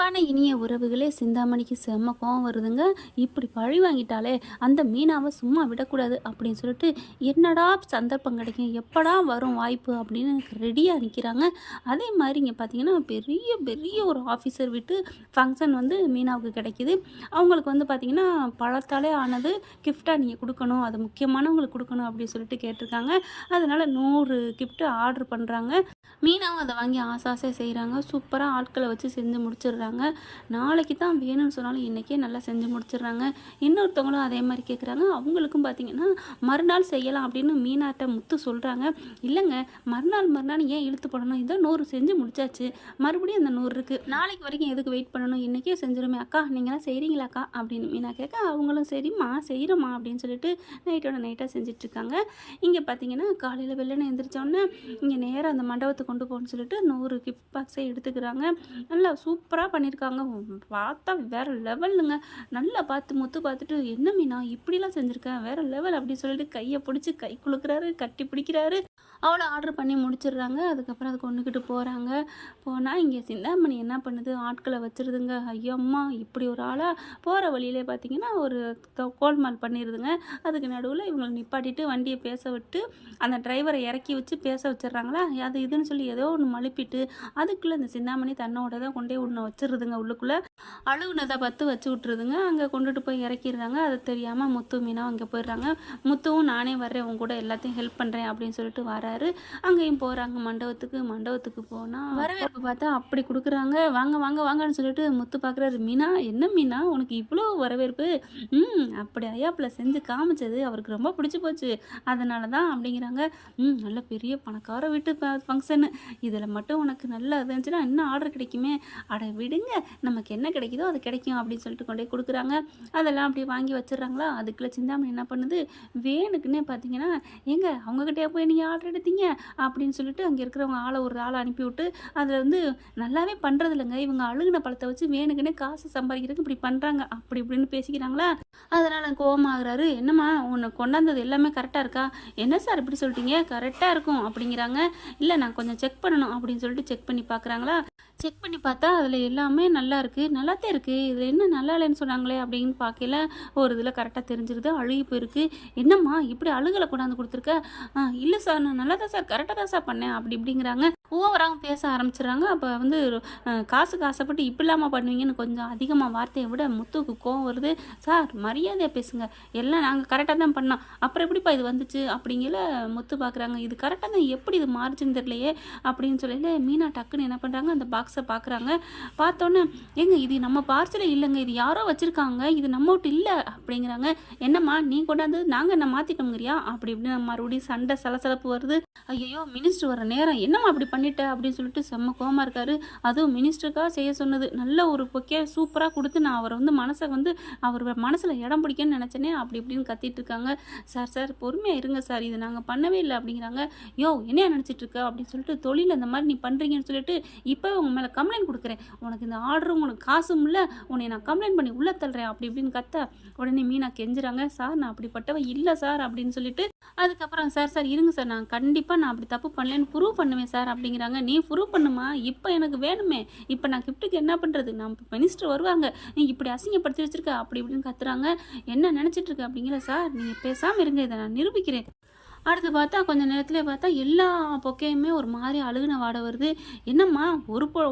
அன்பான இனிய உறவுகளே, சிந்தாமணிக்கு செம்ம கோவம் வருதுங்க. இப்படி பழி வாங்கிட்டாலே அந்த மீனாவை சும்மா விடக்கூடாது அப்படின்னு சொல்லிட்டு, என்னடா சந்தர்ப்பம் கிடைக்கும், எப்படா வரும் வாய்ப்பு அப்படின்னு ரெடியாக நிற்கிறாங்க. அதே மாதிரி இங்கே பார்த்தீங்கன்னா, பெரிய பெரிய ஒரு ஆஃபீஸர் வீட்டு ஃபங்க்ஷன் வந்து மீனாவுக்கு கிடைக்கிது. அவங்களுக்கு வந்து பார்த்தீங்கன்னா, பழத்தாலே ஆனது கிஃப்டாக நீங்கள் கொடுக்கணும், அது முக்கியமானவங்களுக்கு கொடுக்கணும் அப்படின்னு சொல்லிட்டு கேட்டிருக்காங்க. அதனால் 100 கிஃப்ட்டு ஆர்டர் பண்ணுறாங்க. மீனாவும் அதை வாங்கி ஆசையாக செய்கிறாங்க. சூப்பராக ஆட்களை வச்சு செஞ்சு முடிச்சிடுறாங்க. நாளைக்கு தான் வேணும்னு சொன்னாலும் இன்றைக்கே நல்லா செஞ்சு முடிச்சிடுறாங்க. இன்னொருத்தவங்களும் அதே மாதிரி கேட்குறாங்க. அவங்களுக்கும் பார்த்திங்கன்னா மறுநாள் செய்யலாம் அப்படின்னு மீனாட்ட முத்து சொல்கிறாங்க. இல்லைங்க, மறுநாள் ஏன் இழுத்து போடணும், இதான் 100 செஞ்சு முடிச்சாச்சு, மறுபடியும் அந்த 100 இருக்குது, நாளைக்கு வரைக்கும் எதுக்கு வெயிட் பண்ணணும், இன்றைக்கே செஞ்சிருமே அக்கா, நீங்களாம் செய்கிறீங்களாக்கா அப்படின்னு மீனா கேட்க, அவங்களும் சரிம்மா செய்கிறோம்மா அப்படின்னு சொல்லிட்டு நைட்டாக செஞ்சிட்ருக்காங்க. இங்கே பார்த்தீங்கன்னா காலையில் வெள்ளனை எழுந்திரிச்சோன்னே இங்கே நேராக அந்த மண்டபத்துக்கு கொண்டு போகணும்னு சொல்லிட்டு 100 கிஃப்ட் பாக்ஸை எடுத்துக்கிறாங்க. நல்லா சூப்பராக பண்ணியிருக்காங்க. பார்த்தா வேறு லெவலுங்க. நல்லா முத்து பார்த்துட்டு, என்ன மீனா இப்படிலாம் செஞ்சுருக்கேன், வேறு லெவல் அப்படின்னு சொல்லிட்டு கையை பிடிச்சி கை குலுக்குறாரு, கட்டி பிடிக்கிறாரு. அவளை ஆர்டர் பண்ணி முடிச்சிடுறாங்க. அதுக்கப்புறம் அதை கொண்டுக்கிட்டு போகிறாங்க. போனால் இங்கே சிந்தாமணி என்ன பண்ணுது, ஆட்களை வச்சிருதுங்க. ஐயோ அம்மா, இப்படி ஒரு ஆளாக போகிற வழியிலே பார்த்தீங்கன்னா ஒரு கோல்மால் பண்ணிடுதுங்க. அதுக்கு நடுவில் இவங்களை நிப்பாட்டிட்டு வண்டியை பேச விட்டு அந்த டிரைவரை இறக்கி வச்சு பேச வச்சிடுறாங்களா. அது இதுன்னு சொல்லி ஏதோ ஒன்று மழுப்பிட்டு அதுக்குள்ளே இந்த சிந்தாமணி தன்னோட தான் கொண்டே ஒன்று வச்சிருதுங்க. உள்ளுக்குள்ளே அழுகுனதை பார்த்து வச்சு விட்டுருதுங்க. அங்கே கொண்டுட்டு போய் இறக்கிடுறாங்க. அது தெரியாமல் முத்து மீனா அங்கே போயிடுறாங்க. முத்துவும் நானே வர்றேன், உங்க கூட எல்லாத்தையும் ஹெல்ப் பண்ணுறேன் அப்படின்னு சொல்லிட்டு வராரு. அங்கேயும் போகிறாங்க மண்டபத்துக்கு போனால் வரவேற்பு பார்த்தா அப்படி கொடுக்குறாங்க. வாங்க வாங்க வாங்கன்னு சொல்லிட்டு முத்து பார்க்குறாரு. மீனா, என்ன மீனா உனக்கு இவ்வளோ வரவேற்பு? அப்படி ஐயாப்பில் செஞ்சு காமிச்சது அவருக்கு ரொம்ப பிடிச்சி போச்சு, அதனால தான் அப்படிங்கிறாங்க. நல்ல பெரிய பணக்கார வீட்டு ஃபங்க்ஷனு, இதில் மட்டும் உனக்கு நல்லா இருந்துச்சுன்னா இன்னும் ஆர்டர் கிடைக்குமே, அட விடுங்க, நமக்கு என்ன கிடைக்குதோ அது கிடைக்கும் அப்படின்னு சொல்லிட்டு கொண்டே கொடுக்குறாங்க. அதெல்லாம் அப்படி வாங்கி வச்சிடுறாங்களா. அதுக்குள்ளே சிந்தாமணி என்ன பண்ணுது, வேணுக்குன்னே பார்த்தீங்கன்னா, எங்க அவங்ககிட்டே போய் நீங்கள் ஆர்டர் எடுத்தீங்க அப்படின்னு சொல்லிட்டு அங்கே இருக்கிறவங்க ஒரு ஆளை அனுப்பிவிட்டு, அதில் வந்து நல்லாவே பண்ணுறது இல்லைங்க, இவங்க அழுகுன பழத்தை வச்சு வேணுக்குன்னே காசு சம்பாதிக்கிறதுக்கு இப்படி பண்ணுறாங்க அப்படி இப்படின்னு பேசிக்கிறாங்களா. அதனால் கோவமாகறாரு. என்னம்மா உன்னை கொண்டாந்தது எல்லாமே கரெக்டாக இருக்கா? என்ன சார் இப்படி சொல்லிட்டீங்க, கரெக்டாக இருக்கும் அப்படிங்கிறாங்க. இல்லை, நான் கொஞ்சம் செக் பண்ணணும் அப்படின்னு சொல்லிட்டு செக் பண்ணி பார்க்குறாங்களா. செக் பண்ணி பார்த்தா அதில் எல்லாமே நல்லா இருக்குது, நல்லாத்தான் இருக்குது, இதில் என்ன நல்லா இல்லைன்னு சொன்னாங்களே அப்படின்னு பார்க்கல. ஒரு இதில் கரெக்டாக தெரிஞ்சிருது, அழுகி போயிருக்கு. என்னம்மா இப்படி அழுகலை கொண்டாந்து கொடுத்துருக்க? இல்லை சார், நான் நல்லா தான் சார், கரெக்டாக தான் சார் பண்ணேன் அப்படி இப்படிங்கிறாங்க. ஓவராகவும் பேச ஆரம்பிச்சிடுறாங்க. அப்போ வந்து காசுக்கு ஆசைப்பட்டு இப்படிலாமல் பண்ணுவீங்கன்னு கொஞ்சம் அதிகமாக வார்த்தையை விட முத்துக்கு கோவம் வருது. சார் மரியாதையாக பேசுங்க, எல்லாம் நாங்கள் கரெக்டாக தான் பண்ணோம், அப்புறம் எப்படிப்பா இது வந்துச்சு அப்படிங்கிற முத்து பார்க்குறாங்க. இது கரெக்டாக தான், எப்படி இது மாறுச்சுன்னு தெரியலையே அப்படின்னு சொல்லல. மீனா டக்குன்னு என்ன பண்ணுறாங்க, அந்த பாக்ஸை பார்க்குறாங்க. பார்த்தோன்னே, ஏங்க இது நம்ம பார்சலே இல்லைங்க, இது யாரோ வச்சுருக்காங்க, இது நம்ம விட்டு இல்லை அப்படிங்கிறாங்க. என்னம்மா நீ கொண்டாந்து நாங்கள் என்ன மாற்றிட்டோங்கிறியா அப்படி இப்படின்னு மறுபடியும் சண்டை சலசலப்பு வருது. ஐயோ, மினிஸ்டர் வர நேரம், என்னம்மா அப்படி பண்ணிட்ட அப்படின்னு சொல்லிட்டு செம்ம கோவமாக இருக்காரு. அதுவும் மினிஸ்டருக்காக செய்ய சொன்னது, நல்ல ஒரு பொக்கே சூப்பராக கொடுத்து நான் அவரை வந்து மனசை வந்து அவர் மனசில் இடம் பிடிக்கன்னு நினச்சேனே அப்படி இப்படின்னு கத்திட்டு இருக்காங்க. சார் பொறுமையாக இருங்க சார், இது நாங்கள் பண்ணவே இல்லை அப்படிங்கிறாங்க. யோ, என்னையா நினச்சிட்டு இருக்க அப்படின்னு சொல்லிட்டு, தொழில் இந்த மாதிரி நீ பண்ணுறீங்கன்னு சொல்லிட்டு இப்போ உங்கள் மேலே கம்ப்ளைண்ட் கொடுக்குறேன், உனக்கு இந்த ஆர்டரும் உனக்கு காசும் இல்லை, உன்னை நான் கம்ப்ளைண்ட் பண்ணி உள்ளே தள்ளுறேன் அப்படி இப்படின்னு கத்த. உடனே மீனா கெஞ்சுறாங்க. சார் நான் அப்படிப்பட்டவ இல்லை சார் அப்படின்னு சொல்லிட்டு, அதுக்கப்புறம் சார் இருங்க சார், நான் கண்டிப்பாக நான் அப்படி தப்பு பண்ணலன்னு ப்ரூவ் பண்ணுவேன் சார் அப்படிங்கிறாங்க. நீ ப்ரூவ் பண்ணுமா, இப்போ எனக்கு வேணுமே, இப்போ நான் கிஃப்ட்டுக்கு என்ன பண்ணுறது, நான் மினிஸ்டர் வருவாங்க, நீ இப்படி அசிங்கப்படுத்தி வச்சிருக்க அப்படி இப்படின்னு கத்துறாங்க. என்ன நினச்சிட்டு இருக்க அப்படிங்கிற. சார் நீங்கள் பேசாமல் இருங்க, இதை நான் நிரூபிக்கிறேன். அடுத்து பார்த்தா கொஞ்சம் நேரத்தில் பார்த்தா எல்லா பொக்கையுமே ஒரு மாதிரி அழுகுன வாடை வருது. என்னம்மா ஒரு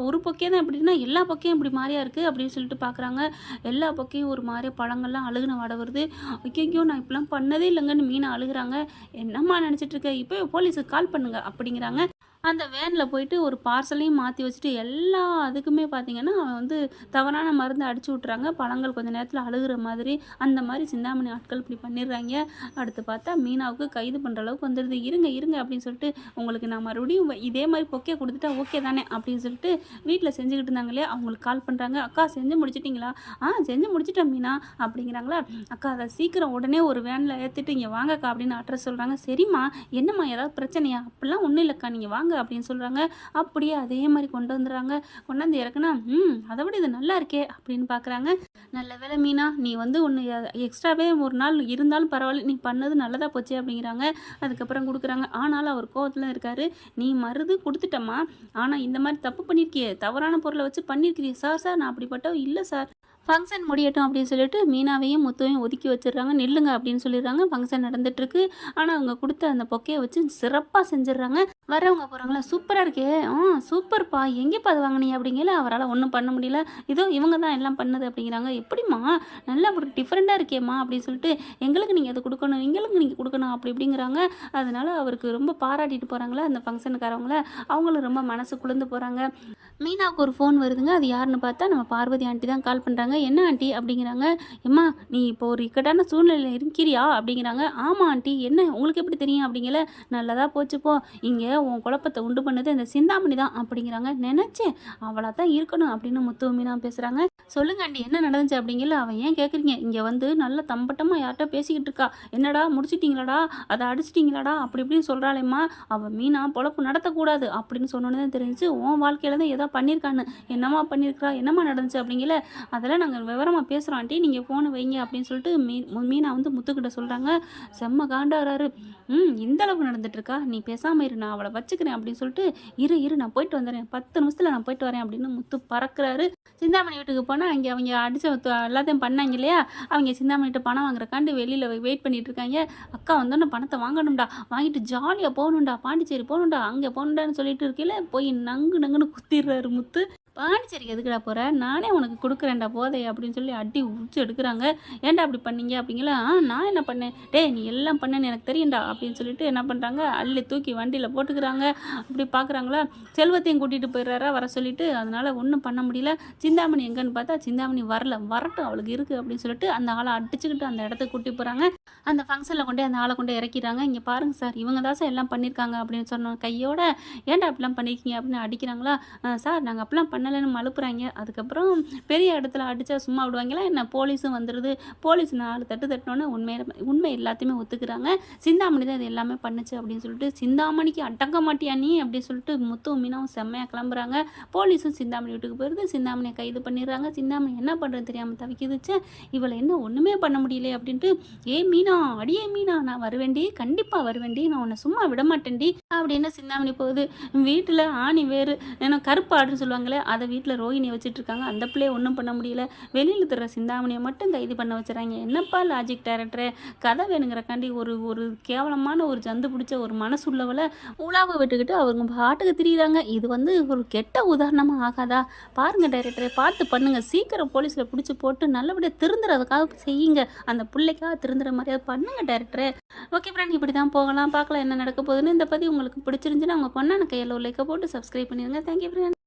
பொக்கே தான் எப்படின்னா எல்லா பொக்கையும் இப்படி மாதிரியா இருக்குது அப்படின்னு சொல்லிட்டு பார்க்குறாங்க. எல்லா பொக்கையும் ஒரு மாதிரி பழங்கள்லாம் அழுகுன வாடை வருது. ஐயோ, நான் இப்படிலாம் பண்ணதே இல்லைங்கன்னு மீனை அழுகுறாங்க. என்னம்மா நினச்சிட்டு இருக்க, இப்போ போலீஸுக்கு கால் பண்ணுங்க அப்படிங்கிறாங்க. அந்த வேனில் போயிட்டு ஒரு பார்சலையும் மாற்றி வச்சுட்டு எல்லா அதுக்குமே பார்த்திங்கன்னா வந்து தவறான மருந்து அடிச்சு விட்றாங்க. பழங்கள் கொஞ்சம் நேரத்தில் அழுகிற மாதிரி, அந்த மாதிரி சிந்தாமணி ஆட்கள் இப்படி பண்ணிடுறாங்க. அடுத்து பார்த்தா மீனாவுக்கு கைது பண்ணுற அளவுக்கு வந்துடுது. இருங்க அப்படின்னு சொல்லிட்டு, உங்களுக்கு நான் மறுபடியும் இதே மாதிரி பொக்கே கொடுத்துட்டா ஓகே தானே அப்படின்னு சொல்லிட்டு வீட்டில் செஞ்சுக்கிட்டு இருந்தாங்க இல்லையா, அவங்களுக்கு கால் பண்ணுறாங்க. அக்கா செஞ்சு முடிச்சிட்டிங்களா? செஞ்சு முடிச்சிட்டேன் மீனா அப்படிங்கிறாங்களா. அக்கா அதை சீக்கிரம் உடனே ஒரு வேனில் ஏற்றிட்டு இங்கே வாங்கக்கா அப்படின்னு அட்ரஸ் சொல்கிறாங்க. சரிம்மா, என்னம்மா ஏதாவது பிரச்சனையா? அப்படிலாம் ஒன்றும் இல்லைக்கா, நீங்கள் வாங்க அப்படின்னு சொல்கிறாங்க. அப்படியே அதே மாதிரி கொண்டு வந்துடுறாங்க. கொண்டாந்து இறக்குனா அதை விட இது நல்லா இருக்கே அப்படின்னு பார்க்குறாங்க. நல்ல வேலை மீனா, நீ வந்து ஒன்று எக்ஸ்ட்ராவே ஒரு நாள் இருந்தாலும் பரவாயில்ல, நீ பண்ணது நல்லதாக போச்சு அப்படிங்கிறாங்க. அதுக்கப்புறம் கொடுக்குறாங்க. ஆனாலும் அவர் கோவத்தில் இருக்காரு. நீ மருது கொடுத்துட்டம்மா, ஆனால் இந்த மாதிரி தப்பு பண்ணியிருக்கியே, தவறான பொருளை வச்சு பண்ணியிருக்கிறியே. சார் நான் அப்படிப்பட்ட இல்லை சார், ஃபங்க்ஷன் முடியட்டும் அப்படின்னு சொல்லிட்டு மீனாவையும் முத்துவையும் ஒதுக்கி வச்சிடுறாங்க. நில்லுங்க அப்படின்னு சொல்லிடுறாங்க. ஃபங்க்ஷன் நடந்துட்டுருக்கு. ஆனால் அவங்க கொடுத்த அந்த பொக்கையை வச்சு சிறப்பாக செஞ்சிடுறாங்க. வரவங்க போகிறாங்களா, சூப்பராக இருக்கே, சூப்பர்ப்பா, எங்கேப்பா அது வாங்கினீங்க அப்படிங்கல. அவரால் ஒன்றும் பண்ண முடியல. இதோ இவங்க தான் எல்லாம் பண்ணது அப்படிங்கிறாங்க. எப்படிம்மா, நல்லா ஒரு டிஃப்ரெண்ட்டாக இருக்கேம்மா அப்படின்னு சொல்லிட்டு, எங்களுக்கு நீங்கள் அதை கொடுக்கணும், எங்களுக்கு நீங்கள் கொடுக்கணும் அப்படி இப்படிங்கிறாங்க. அதனால அவருக்கு ரொம்ப பாராட்டிட்டு போகிறாங்களா அந்த ஃபங்க்ஷனுக்காரவங்கள. அவங்களும் ரொம்ப மனசு குளிர்ந்து போகிறாங்க. மீனாவுக்கு ஒரு ஃபோன் வருதுங்க. அது யாருன்னு பார்த்தா நம்ம பார்வதி ஆண்டி தான் கால் பண்ணுறாங்க. என்ன ஆண்டி அப்படிங்கிறாங்க. எம்மா நீ இப்போ ஒரு இக்கட்டான சூழ்நிலையில் இருக்கிறியா அப்படிங்கிறாங்க. ஆமாம் ஆண்டி, என்ன உங்களுக்கு எப்படி தெரியும் அப்படிங்கல. நல்லதாக போச்சுப்போ, இங்கே உன் குழப்பத்தை உண்டு பண்ணது இந்த சிந்தாமணி தான் அப்படிங்கிறாங்க. நினச்சேன் அவளாக தான் இருக்கணும் அப்படின்னு முத்து மீனா பேசுகிறாங்க. சொல்லுங்க ஆண்டி, என்ன நடந்துச்சு அப்படிங்கல. அவன் ஏன் கேட்குறீங்க, இங்கே வந்து நல்ல தம்பட்டமாக யார்கிட்ட பேசிக்கிட்டு இருக்கா. என்னடா முடிச்சிட்டிங்களாடா, அதை அடிச்சிட்டிங்களாடா அப்படி இப்படின்னு சொல்கிறாளேம்மா. அவள் மீனா பொழப்பு நடத்தக்கூடாது அப்படின்னு சொன்னோன்னே தான் தெரிஞ்சிச்சு உன் வாழ்க்கையில் தான் ஏதோ பண்ணியிருக்கான்னு. என்னம்மா பண்ணியிருக்கிறா, என்னம்மா நடந்துச்சு அப்படிங்கல. அதெல்லாம் நாங்கள் விவரமாக பேசுகிறோம் ஆண்டி, நீங்கள் ஃபோனை வைங்க அப்படின்னு சொல்லிட்டு மீனா வந்து முத்துக்கிட்ட சொல்கிறாங்க. செம்ம காண்டாகிறாரு. இந்த அளவுக்கு நடந்துட்டுருக்கா, நீ பேசாமல் இரு, நான் அவளை வச்சுக்கிறேன் அப்படின்னு சொல்லிட்டு, இரு நான் போயிட்டு வந்துடுறேன், 10 நிமிஷத்தில் நான் போயிட்டு வரேன் அப்படின்னு முத்து பறக்கிறாரு. சிந்தாமணி வீட்டுக்கு போனால் அங்கே அவங்க அடித்த எல்லாத்தையும் பண்ணாங்க இல்லையா, அவங்க சிந்தாமணிகிட்ட பணம் வாங்குறக்காண்டு வெளியில் வெயிட் பண்ணிட்டு இருக்காங்க. அக்கா வந்தோன்னே பணத்தை வாங்கணும்டா, வாங்கிட்டு ஜாலியாக போகணும்டா, பாண்டிச்சேரி போகணும்டா, அங்கே போகணுண்டான்னு சொல்லிட்டு இருக்கையில போய் நங்குன்னு குத்திடுறாரு முத்து. பாண்டிச்சேரிக்கு எதுக்குடா போகிற, நானே உனக்கு கொடுக்குறேன்டா போதை அப்படின்னு சொல்லி அடி உரிச்சு எடுக்கிறாங்க. ஏன்டா அப்படி பண்ணீங்க அப்படிங்களா. நான் என்ன பண்ணேன், நீ எல்லாம் பண்ணேன்னு எனக்கு தெரியும்டா அப்படின்னு சொல்லிட்டு என்ன பண்ணுறாங்க, அள்ளி தூக்கி வண்டியில் போட்டுக்கிறாங்க. அப்படி பார்க்குறாங்களா, செல்வத்தையும் கூட்டிகிட்டு போயிடுறாரா வர சொல்லிட்டு. அதனால் ஒன்றும் பண்ண முடியல. சிந்தாமணி எங்கன்னு பார்த்தா சிந்தாமணி வரட்டும் அவளுக்கு இருக்குது அப்படின்னு சொல்லிட்டு அந்த ஆளை அடிச்சுக்கிட்டு அந்த இடத்துக்கு கூட்டி போகிறாங்க. அந்த ஃபங்க்ஷனில் கொண்டே அந்த ஆளை கொண்டு இறக்கிறாங்க. இங்கே பாருங்க சார், இவங்க தான் சார் எல்லாம் பண்ணியிருக்காங்க அப்படின்னு சொன்ன கையோட, ஏன்டா அப்படிலாம் பண்ணியிருக்கீங்க அப்படின்னு அடிக்கிறாங்களா. சார் நாங்கள் அப்படிலாம் பண்ணலைன்னு மழுப்புறாங்க. அதுக்கப்புறம் பெரிய இடத்துல அடித்தா சும்மா விடுவாங்களா என்ன, போலீஸும் வந்துடுது. போலீஸ் 4 தட்டு தட்டினோன்னே உண்மை எல்லாத்தையுமே ஒத்துக்கிறாங்க. சிந்தாமணி தான் இது எல்லாமே பண்ணுச்சு அப்படின்னு சொல்லிட்டு, சிந்தாமணிக்கு அடங்க மாட்டியா நீ அப்படின்னு சொல்லிட்டு முத்து மீனாவும் செம்மையாக கிளம்புறாங்க. போலீஸும் சிந்தாமணி வீட்டுக்கு போயிடுது. சிந்தாமணியை கைது பண்ணிடுறாங்க. சிந்தாமணி என்ன பண்ணுறது தெரியாமல் தவிக்குதுச்சு. இவளை என்ன ஒன்றுமே பண்ண முடியல அப்படின்ட்டு, மீனா, அடியே மீனா, நான் வருவேண்டி, கண்டிப்பாக வருவேண்டி, நான் உன்னை சும்மா விட மாட்டேன்டி அப்படின்னு சிந்தாமணி போகுது. வீட்டில் ஆணி வேறு ஏன்னா கருப்பு ஆடுன்னு சொல்லுவாங்களே, அதை வீட்டில் ரோஹிணியை வச்சுட்டு இருக்காங்க. அந்த பிள்ளையை ஒன்றும் பண்ண முடியல. வெளியில் தர்ற சிந்தாமணியை மட்டும் கைது பண்ண வச்சுறாங்க. என்னப்பா லாஜிக் டைரக்டரே, கதை வேணுங்கிறக்காண்டி ஒரு கேவலமான ஒரு ஜந்து பிடிச்ச ஒரு மனசுள்ளவளை உலாவை விட்டுக்கிட்டு அவங்க பாட்டுக்கு திரியிறாங்க. இது வந்து ஒரு கெட்ட உதாரணமாக ஆகாதா? பாருங்கள் டைரக்டரே, பார்த்து பண்ணுங்கள். சீக்கிரம் போலீஸில் பிடிச்சி போட்டு நல்லபடியாக திருந்துறதுக்காக செய்யுங்க. அந்த பிள்ளைக்காக திருந்துற மாதிரியாவது பண்ணுங்க டைரக்டரே. ஓகே ஃப்ரெண்ட், இப்படி தான் போகலாம், பார்க்கலாம் என்ன நடக்க போகுதுன்னு. இந்த பதிவு உங்களுக்கு பிடிச்சிருந்துச்சுன்னா உங்கள் பொண்ணான கையில் ஒரு லைக்கை போட்டு சப்ஸ்கிரைப் பண்ணிடுங்க. Thank you friend.